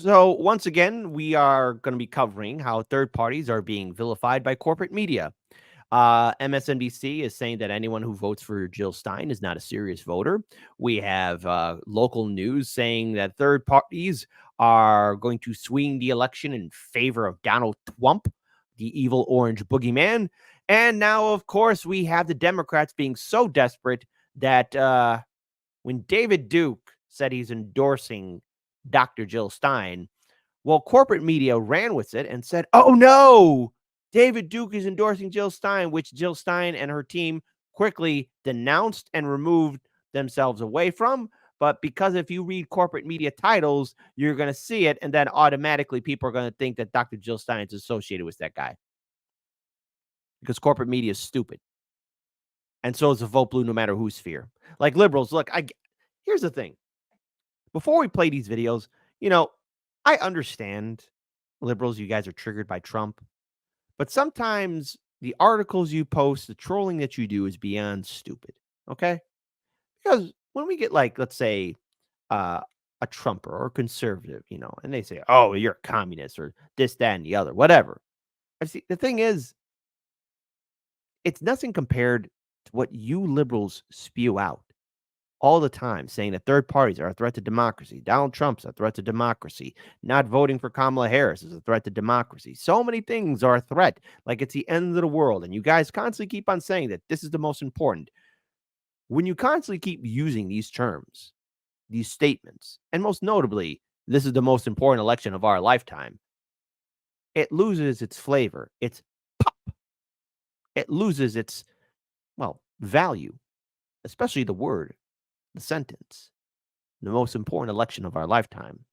So, once again, we are going to be covering how third parties are being vilified by corporate media. MSNBC is saying that anyone who votes for Jill Stein is not a serious voter. We have local news saying that third parties are going to swing the election in favor of Donald Trump, the evil orange boogeyman. And now, of course, we have the Democrats being so desperate that when David Duke said he's endorsing Dr. Jill Stein, well, corporate media ran with it and said, oh no, David Duke is endorsing Jill Stein, which Jill Stein and her team quickly denounced and removed themselves away from. But because if you read corporate media titles, you're going to see it. And then automatically people are going to think that Dr. Jill Stein is associated with that guy. Because corporate media is stupid. And so is the vote blue, no matter whose sphere. Like liberals, look, here's the thing. Before we play these videos, I understand liberals, you guys are triggered by Trump, but sometimes the articles you post, the trolling that you do is beyond stupid. Okay. Because when we get let's say, a Trumper or a conservative, and they say, oh, you're a communist or this, that, and the other, whatever. I see. The thing is, it's nothing compared to what you liberals spew out all the time, saying that third parties are a threat to democracy. Donald Trump's a threat to democracy. Not voting for Kamala Harris is a threat to democracy. So many things are a threat, like it's the end of the world. And you guys constantly keep on saying that this is the most important. When you constantly keep using these terms, these statements, and most notably, this is the most important election of our lifetime, it loses its flavor, its pop. It loses its, value, especially the word, the sentence, the most important election of our lifetime.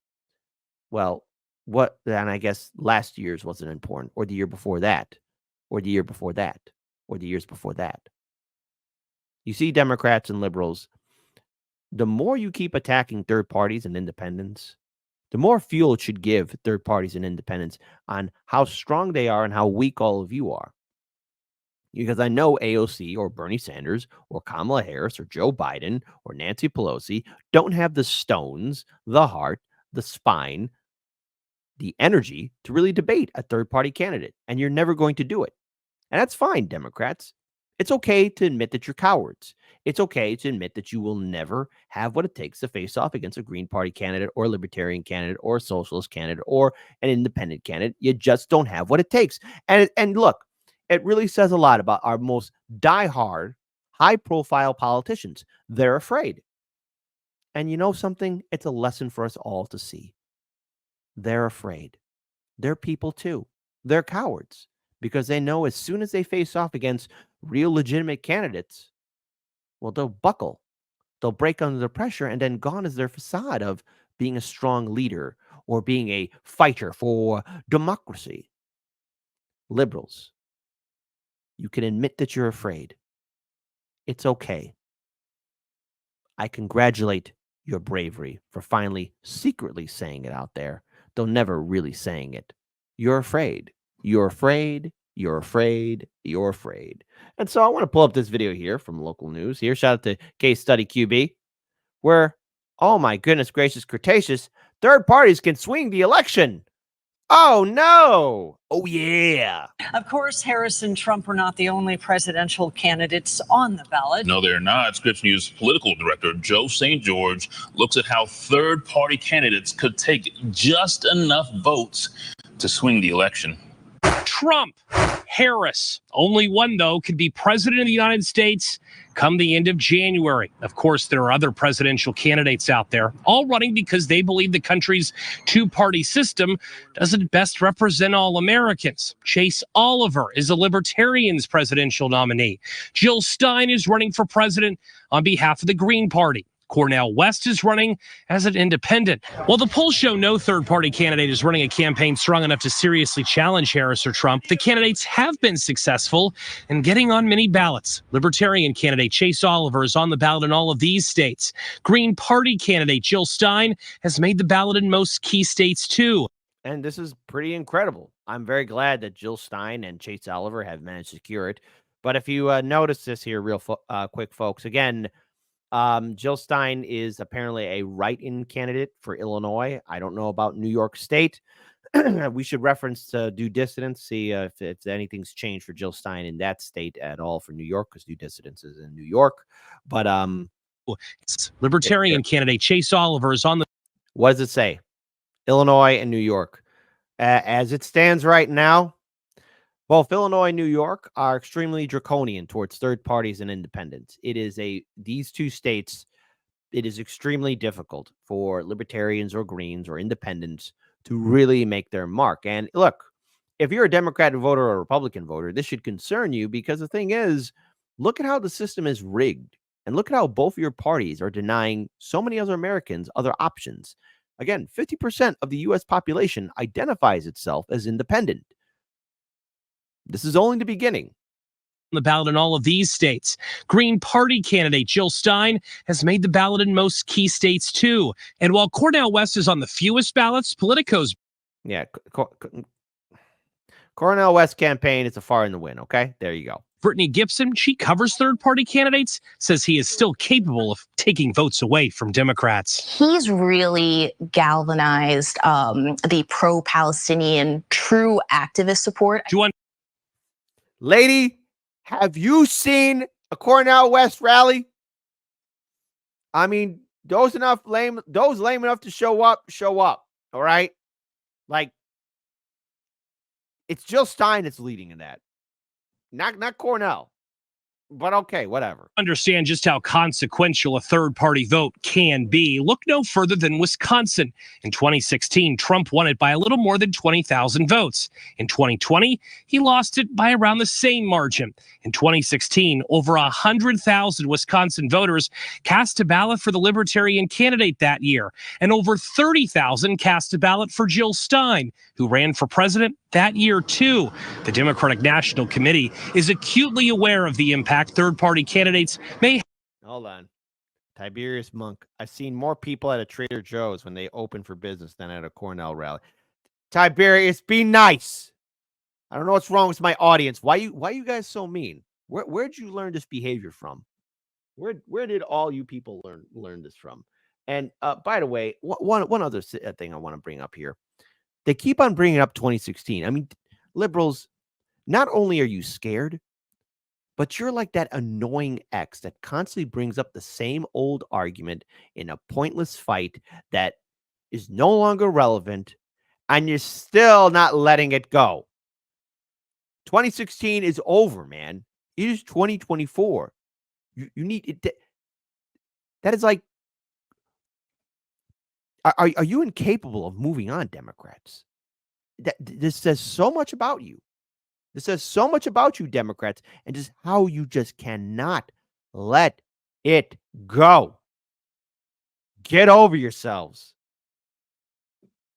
Well, then I guess last year's wasn't important, or the year before that, or the year before that, or the years before that. You see, Democrats and liberals, the more you keep attacking third parties and independents, the more fuel it should give third parties and independents on how strong they are and how weak all of you are. Because I know AOC or Bernie Sanders or Kamala Harris or Joe Biden or Nancy Pelosi don't have the stones, the heart, the spine, the energy to really debate a third-party candidate. And you're never going to do it. And that's fine, Democrats. It's okay to admit that you're cowards. It's okay to admit that you will never have what it takes to face off against a Green Party candidate or a Libertarian candidate or a Socialist candidate or an independent candidate. You just don't have what it takes. And look, it really says a lot about our most diehard, high-profile politicians. They're afraid. And you know something? It's a lesson for us all to see. They're afraid. They're people too. They're cowards because they know as soon as they face off against real legitimate candidates, well, they'll buckle. They'll break under the pressure, and then gone is their facade of being a strong leader or being a fighter for democracy. Liberals, you can admit that you're afraid. It's okay. I congratulate your bravery for finally secretly saying it out there, though never really saying it. You're afraid. You're afraid. You're afraid. You're afraid. And so I want to pull up this video here from local news here. Shout out to Case Study QB, where, oh my goodness gracious, Cretaceous, third parties can swing the election. Oh, no. Oh, yeah. Of course, Harris and Trump are not the only presidential candidates on the ballot. No, they're not. Scripps News political director Joe St. George looks at how third-party candidates could take just enough votes to swing the election. Trump, Harris. Only one, though, could be president of the United States come the end of January. Of course, there are other presidential candidates out there, all running because they believe the country's two-party system doesn't best represent all Americans. Chase Oliver is a Libertarian's presidential nominee. Jill Stein is running for president on behalf of the Green Party. Cornel West is running as an independent. While the polls show no third-party candidate is running a campaign strong enough to seriously challenge Harris or Trump, the candidates have been successful in getting on many ballots. Libertarian candidate Chase Oliver is on the ballot in all of these states. Green Party candidate Jill Stein has made the ballot in most key states, too. And this is pretty incredible. I'm very glad that Jill Stein and Chase Oliver have managed to secure it. But if you notice this here real quick, folks, again, Jill Stein is apparently a write-in candidate for Illinois. I don't know about New York State. We should reference Due Dissidence, see if anything's changed for Jill Stein in that state at all for New York, because Due Dissidence is in New York. But Libertarian candidate Chase Oliver is on the. What does it say? Illinois and New York. As it stands right now, both Illinois and New York are extremely draconian towards third parties and independents. These two states, it is extremely difficult for libertarians or Greens or independents to really make their mark. And look, if you're a Democratic voter or a Republican voter, this should concern you, because the thing is, look at how the system is rigged. And look at how both of your parties are denying so many other Americans other options. Again, 50% of the U.S. population identifies itself as independent. This is only the beginning. The ballot in all of these states. Green Party candidate Jill Stein has made the ballot in most key states too. And while Cornel West is on the fewest ballots, Politico's. Yeah, Cornel West campaign is a far in the win. Okay, there you go. Brittany Gibson, she covers third-party candidates, says he is still capable of taking votes away from Democrats. He's really galvanized the pro-Palestinian true activist support. Lady, have you seen a Cornel West rally? I mean, those lame enough to show up. All right. Like, it's Jill Stein that's leading in that. Not Cornell. But okay, whatever. Understand just how consequential a third-party vote can be. Look no further than Wisconsin. In 2016, Trump won it by a little more than 20,000 votes. In 2020, he lost it by around the same margin. In 2016, over 100,000 Wisconsin voters cast a ballot for the Libertarian candidate that year, and over 30,000 cast a ballot for Jill Stein, who ran for president that year too. The Democratic National Committee is acutely aware of the impact third-party candidates may. Hold on. Tiberius Monk. I've seen more people at a Trader Joe's when they open for business than at a Cornell rally. Tiberius, be nice. I don't know what's wrong with my audience. Why you guys so mean? Where'd you learn this behavior from? Where did all you people learn this from? And by the way, one other thing I want to bring up here. They keep on bringing up 2016. I mean, liberals, not only are you scared, but you're like that annoying ex that constantly brings up the same old argument in a pointless fight that is no longer relevant, and you're still not letting it go. 2016 is over, man. It is 2024. You need it. That is like, are you incapable of moving on, Democrats? This says so much about you. This says so much about you, Democrats, and just how you just cannot let it go. Get over yourselves.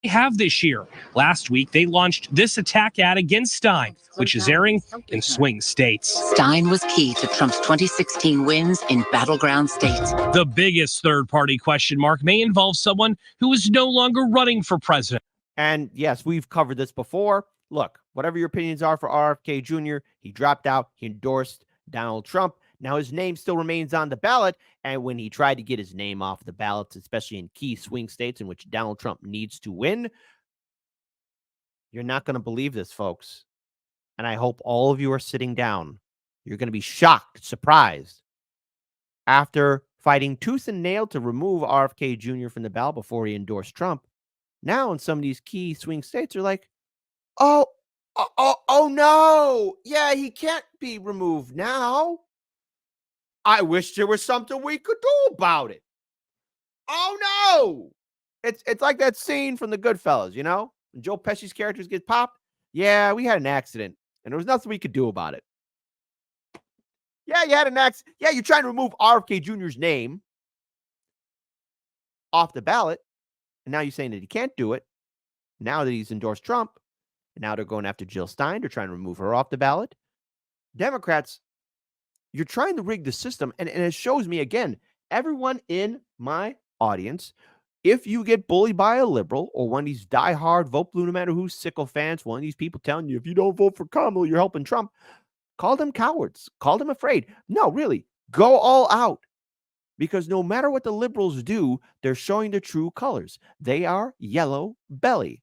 Have this year. Last week, they launched this attack ad against Stein, which is airing in swing states. Stein was key to Trump's 2016 wins in battleground states. The biggest third-party question mark may involve someone who is no longer running for president. And yes, we've covered this before. Look, whatever your opinions are for RFK Jr., he dropped out. He endorsed Donald Trump. Now his name still remains on the ballot. And when he tried to get his name off the ballots, especially in key swing states in which Donald Trump needs to win, you're not going to believe this, folks. And I hope all of you are sitting down. You're going to be shocked, surprised. After fighting tooth and nail to remove RFK Jr. from the ballot before he endorsed Trump, now in some of these key swing states are like, oh no. Yeah, he can't be removed now. I wish there was something we could do about it. Oh no. It's like that scene from the Goodfellas, you know? When Joe Pesci's characters get popped. Yeah, we had an accident and there was nothing we could do about it. Yeah, you had an accident. Yeah, you're trying to remove RFK Jr.'s name off the ballot. And now you're saying that he can't do it. Now that he's endorsed Trump. And now they're going after Jill Stein. They're trying to remove her off the ballot. Democrats, you're trying to rig the system. And it shows me, again, everyone in my audience, if you get bullied by a liberal or one of these diehard vote blue, no matter who's sickle fans, one of these people telling you, if you don't vote for Kamala, you're helping Trump, call them cowards. Call them afraid. No, really, go all out. because no matter what the liberals do, they're showing the true colors. They are yellow belly.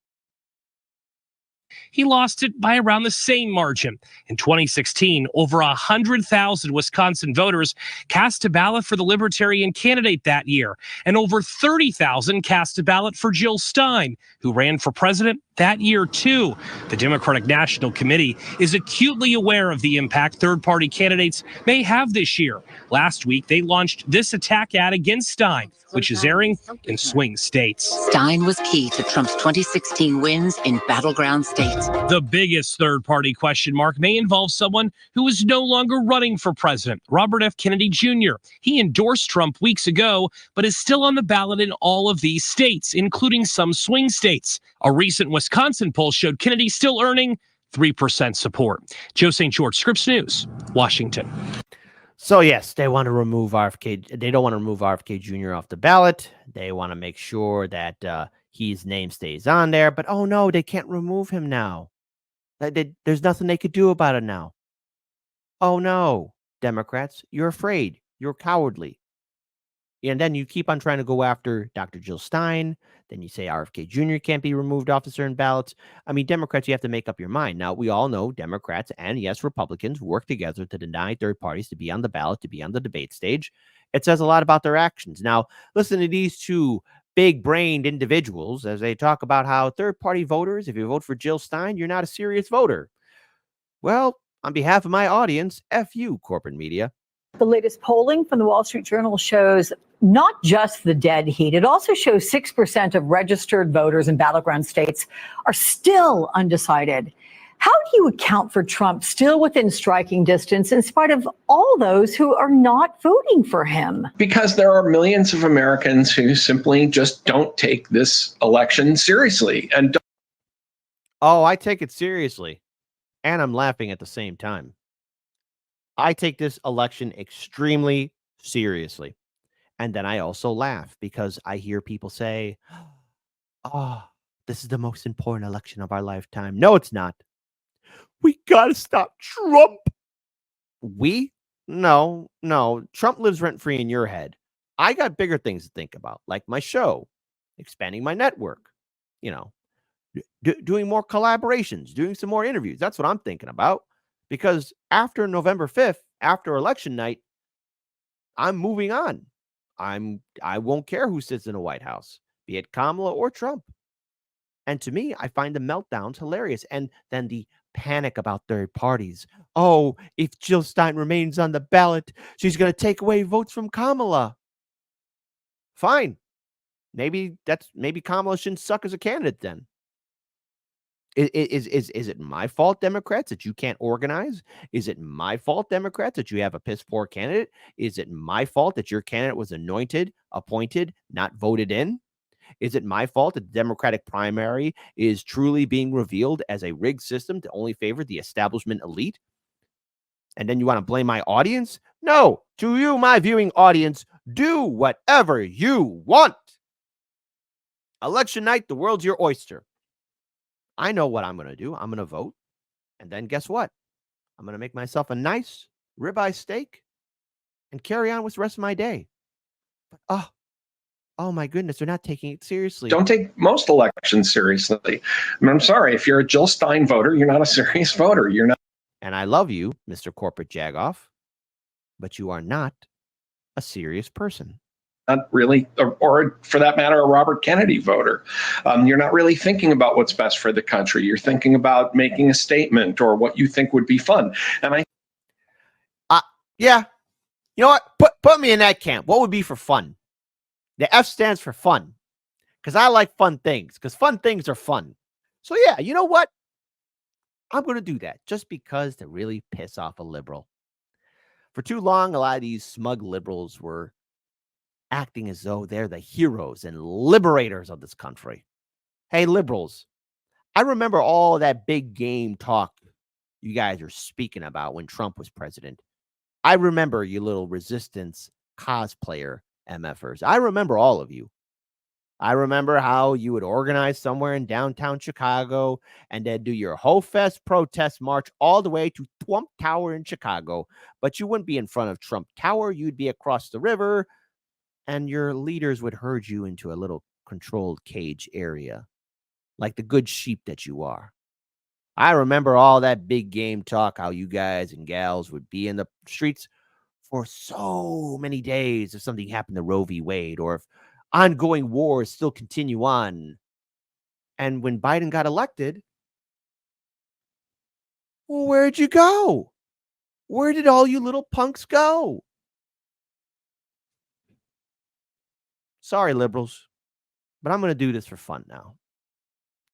He lost it by around the same margin. In 2016, over 100,000 Wisconsin voters cast a ballot for the Libertarian candidate that year, and over 30,000 cast a ballot for Jill Stein, who ran for president that year too. The Democratic National Committee is acutely aware of the impact third-party candidates may have this year. Last week, they launched this attack ad against Stein, which is airing in swing states. Stein was key to Trump's 2016 wins in battleground states. The biggest third-party question mark may involve someone who is no longer running for president, Robert F. Kennedy Jr. He endorsed Trump weeks ago, but is still on the ballot in all of these states, including some swing states. A recent Wisconsin poll showed Kennedy still earning 3% support. Joe St. George, Scripps News, Washington. So yes, they want to remove RFK. They don't want to remove RFK Jr. off the ballot. They want to make sure that his name stays on there. But oh no, they can't remove him now. There's nothing they could do about it now. Oh no, Democrats, you're afraid. You're cowardly. And then you keep on trying to go after Dr. Jill Stein. Then you say RFK Jr. can't be removed off of certain ballots. I mean, Democrats, you have to make up your mind. Now, we all know Democrats and, yes, Republicans work together to deny third parties to be on the ballot, to be on the debate stage. It says a lot about their actions. Now, listen to these two big-brained individuals as they talk about how third-party voters, if you vote for Jill Stein, you're not a serious voter. Well, on behalf of my audience, F you, corporate media. The latest polling from the Wall Street Journal shows not just the dead heat. It also shows 6% of registered voters in battleground states are still undecided. How do you account for Trump still within striking distance in spite of all those who are not voting for him? Because there are millions of Americans who simply just don't take this election seriously. And oh, I take it seriously. And I'm laughing at the same time. I take this election extremely seriously. And then I also laugh because I hear people say, oh, this is the most important election of our lifetime. No, it's not. We got to stop Trump. We? No. Trump lives rent-free in your head. I got bigger things to think about, like my show, expanding my network, doing more collaborations, doing some more interviews. That's what I'm thinking about. Because after November 5th, after election night, I'm moving on. I won't care who sits in the White House, be it Kamala or Trump. And to me, I find the meltdowns hilarious. And then the panic about third parties. Oh, if Jill Stein remains on the ballot, she's going to take away votes from Kamala. Fine. Maybe Kamala shouldn't suck as a candidate then. Is it my fault, Democrats, that you can't organize? Is it my fault, Democrats, that you have a piss poor candidate? Is it my fault that your candidate was anointed, appointed, not voted in? Is it my fault that the Democratic primary is truly being revealed as a rigged system to only favor the establishment elite? And then you want to blame my audience? No, to you, my viewing audience, do whatever you want. Election night, the world's your oyster. I know what I'm going to do. I'm going to vote. And then guess what? I'm going to make myself a nice ribeye steak and carry on with the rest of my day. But, oh my goodness, they're not taking it seriously. don't take most elections seriously. I mean, I'm sorry, if you're a Jill Stein voter, you're not a serious voter. You're not. And I love you, Mr. Corporate Jagoff, but you are not a serious person. Not really, or for that matter, a Robert Kennedy voter. You're not really thinking about what's best for the country. You're thinking about making a statement or what you think would be fun. And yeah, you know what? Put me in that camp. What would be for fun? The F stands for fun, because I like fun things, because fun things are fun. So yeah, you know what? I'm going to do that just because to really piss off a liberal. For too long, a lot of these smug liberals were acting as though they're the heroes and liberators of this country. Hey, liberals, I remember all that big game talk you guys are speaking about when Trump was president. I remember you little resistance cosplayer MFers. I remember all of you. I remember how you would organize somewhere in downtown Chicago and then do your Ho Fest protest march all the way to Trump Tower in Chicago. But you wouldn't be in front of Trump Tower. You'd be across the river and your leaders would herd you into a little controlled cage area, like the good sheep that you are. I remember all that big game talk, how you guys and gals would be in the streets for so many days if something happened to Roe v. Wade, or if ongoing wars still continue on. And when Biden got elected, well, where'd you go? Where did all you little punks go? Sorry, liberals, but I'm going to do this for fun now,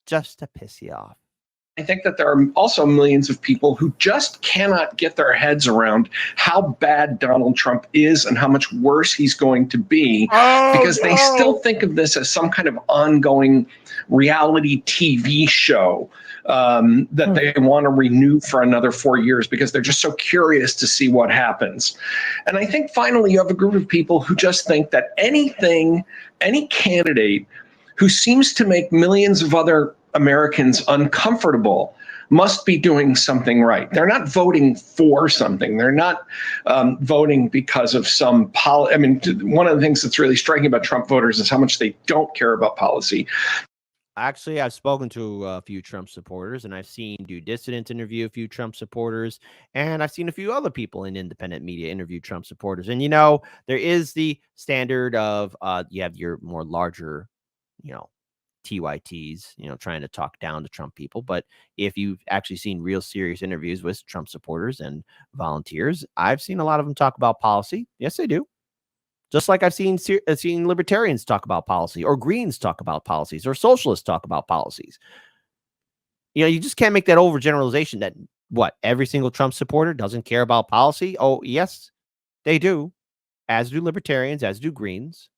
just to piss you off. I think that there are also millions of people who just cannot get their heads around how bad Donald Trump is and how much worse he's going to be, because they still think of this as some kind of ongoing reality TV show that they want to renew for another 4 years because they're just so curious to see what happens. And I think finally you have a group of people who just think that any candidate who seems to make millions of other Americans uncomfortable must be doing something right. They're not voting for something. They're not voting because of some policy. I mean, one of the things that's really striking about Trump voters is how much they don't care about policy. Actually, I've spoken to a few Trump supporters, and I've seen Do Dissidents interview a few Trump supporters, and I've seen a few other people in independent media interview Trump supporters. And, there is the standard of you have your more larger, TYTs, trying to talk down to Trump people. But if you've actually seen real serious interviews with Trump supporters and volunteers, I've seen a lot of them talk about policy. Yes, they do. Just like I've seen libertarians talk about policy, or Greens talk about policies, or socialists talk about policies. You just can't make that overgeneralization that every single Trump supporter doesn't care about policy. Oh, yes, they do, as do libertarians, as do Greens.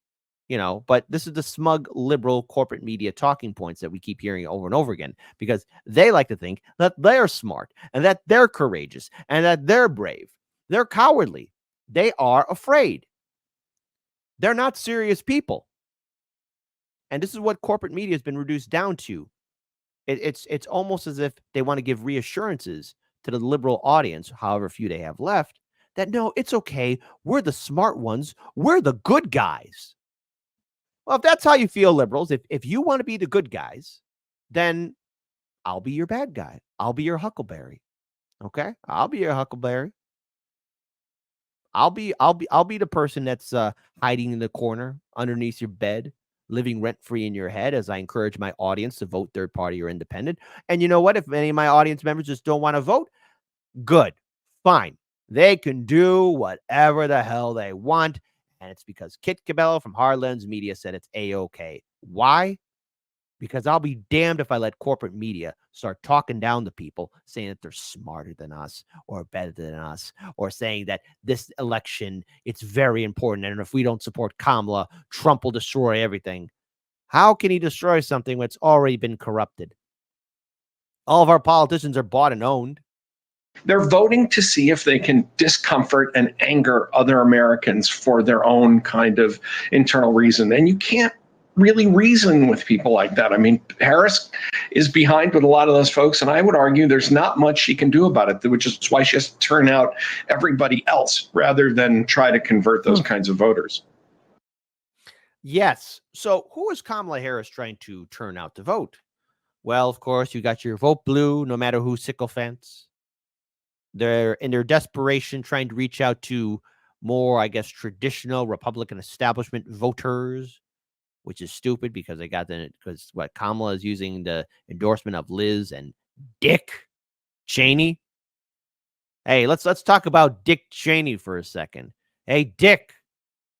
But this is the smug liberal corporate media talking points that we keep hearing over and over again, because they like to think that they're smart and that they're courageous and that they're brave. They're cowardly. They are afraid. They're not serious people. And this is what corporate media has been reduced down to. It's almost as if they want to give reassurances to the liberal audience, however few they have left, that no, it's okay. We're the smart ones. We're the good guys. Well, if that's how you feel, liberals, if you want to be the good guys, then I'll be your bad guy. I'll be your Huckleberry. Okay? I'll be your Huckleberry. I'll be the person that's hiding in the corner underneath your bed, living rent free in your head, as I encourage my audience to vote third party or independent. And you know what? If any of my audience members just don't want to vote, good, fine. They can do whatever the hell they want. And it's because Kit Cabello from Hardlands Media said it's A-OK. Why? Because I'll be damned if I let corporate media start talking down to people, saying that they're smarter than us or better than us, or saying that this election, it's very important. And if we don't support Kamala, Trump will destroy everything. How can he destroy something that's already been corrupted? All of our politicians are bought and owned. They're voting to see if they can discomfort and anger other Americans for their own kind of internal reason. And you can't really reason with people like that. I mean, Harris is behind with a lot of those folks, and I would argue there's not much she can do about it, which is why she has to turn out everybody else rather than try to convert those kinds of voters. Yes. So who is Kamala Harris trying to turn out to vote? Well, of course, you got your vote blue, no matter who sycophants. They're in their desperation trying to reach out to more, I guess, traditional Republican establishment voters, which is stupid because Kamala is using the endorsement of Liz and Dick Cheney. Hey, let's talk about Dick Cheney for a second. Hey, Dick,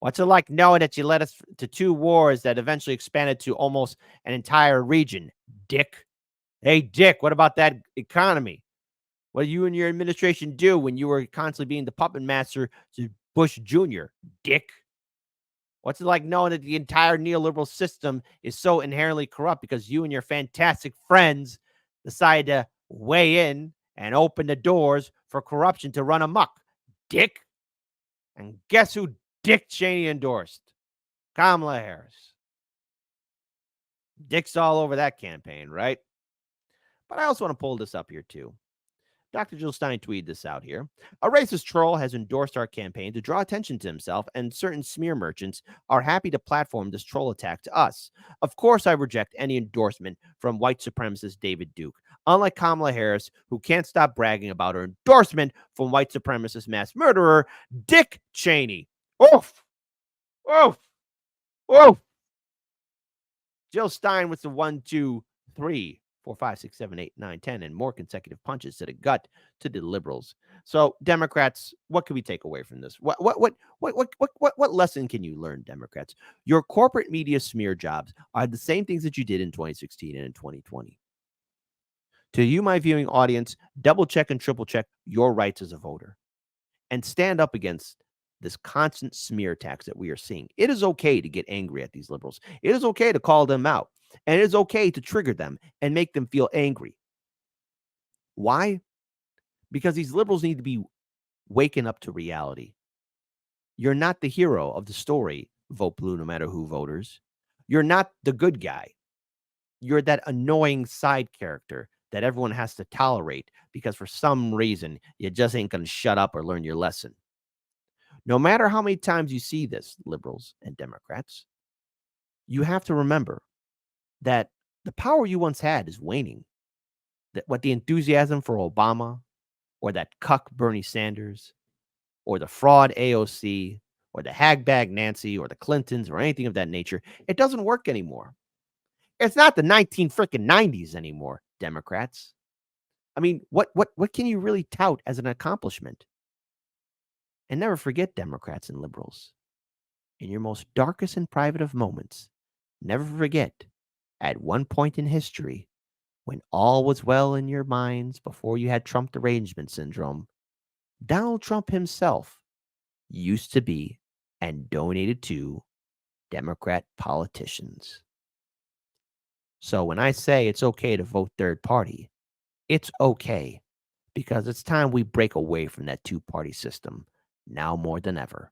what's it like knowing that you led us to 2 wars that eventually expanded to almost an entire region? Dick. Hey, Dick, what about that economy? What did you and your administration do when you were constantly being the puppet master to Bush Jr., Dick? What's it like knowing that the entire neoliberal system is so inherently corrupt because you and your fantastic friends decided to weigh in and open the doors for corruption to run amok, Dick? And guess who Dick Cheney endorsed? Kamala Harris. Dick's all over that campaign, right? But I also want to pull this up here, too. Dr. Jill Stein tweeted this out here. A racist troll has endorsed our campaign to draw attention to himself, and certain smear merchants are happy to platform this troll attack to us. Of course, I reject any endorsement from white supremacist David Duke. Unlike Kamala Harris, who can't stop bragging about her endorsement from white supremacist mass murderer Dick Cheney. Oof! Oof! Oof! Jill Stein with the 1, 2, 3, 4, 5, 6, 7, 8, 9, 10, and more consecutive punches to the gut to the liberals. So, Democrats, what can we take away from this? What lesson can you learn, Democrats? Your corporate media smear jobs are the same things that you did in 2016 and in 2020. To you, my viewing audience, double check and triple check your rights as a voter and stand up against this constant smear attacks that we are seeing. It is okay to get angry at these liberals. It is okay to call them out. And it is okay to trigger them and make them feel angry. Why? Because these liberals need to be waking up to reality. You're not the hero of the story, vote blue no matter who voters. You're not the good guy. You're that annoying side character that everyone has to tolerate because for some reason you just ain't going to shut up or learn your lesson. No matter how many times you see this, liberals and Democrats, you have to remember that the power you once had is waning. That what the enthusiasm for Obama or that cuck Bernie Sanders or the fraud AOC or the hagbag Nancy or the Clintons or anything of that nature, it doesn't work anymore. It's not the 90s anymore, Democrats. I mean, what can you really tout as an accomplishment? And never forget, Democrats and liberals, in your most darkest and private of moments, never forget, at one point in history, when all was well in your minds before you had Trump derangement syndrome, Donald Trump himself used to be and donated to Democrat politicians. So when I say it's okay to vote third party, it's okay because it's time we break away from that two-party system now more than ever.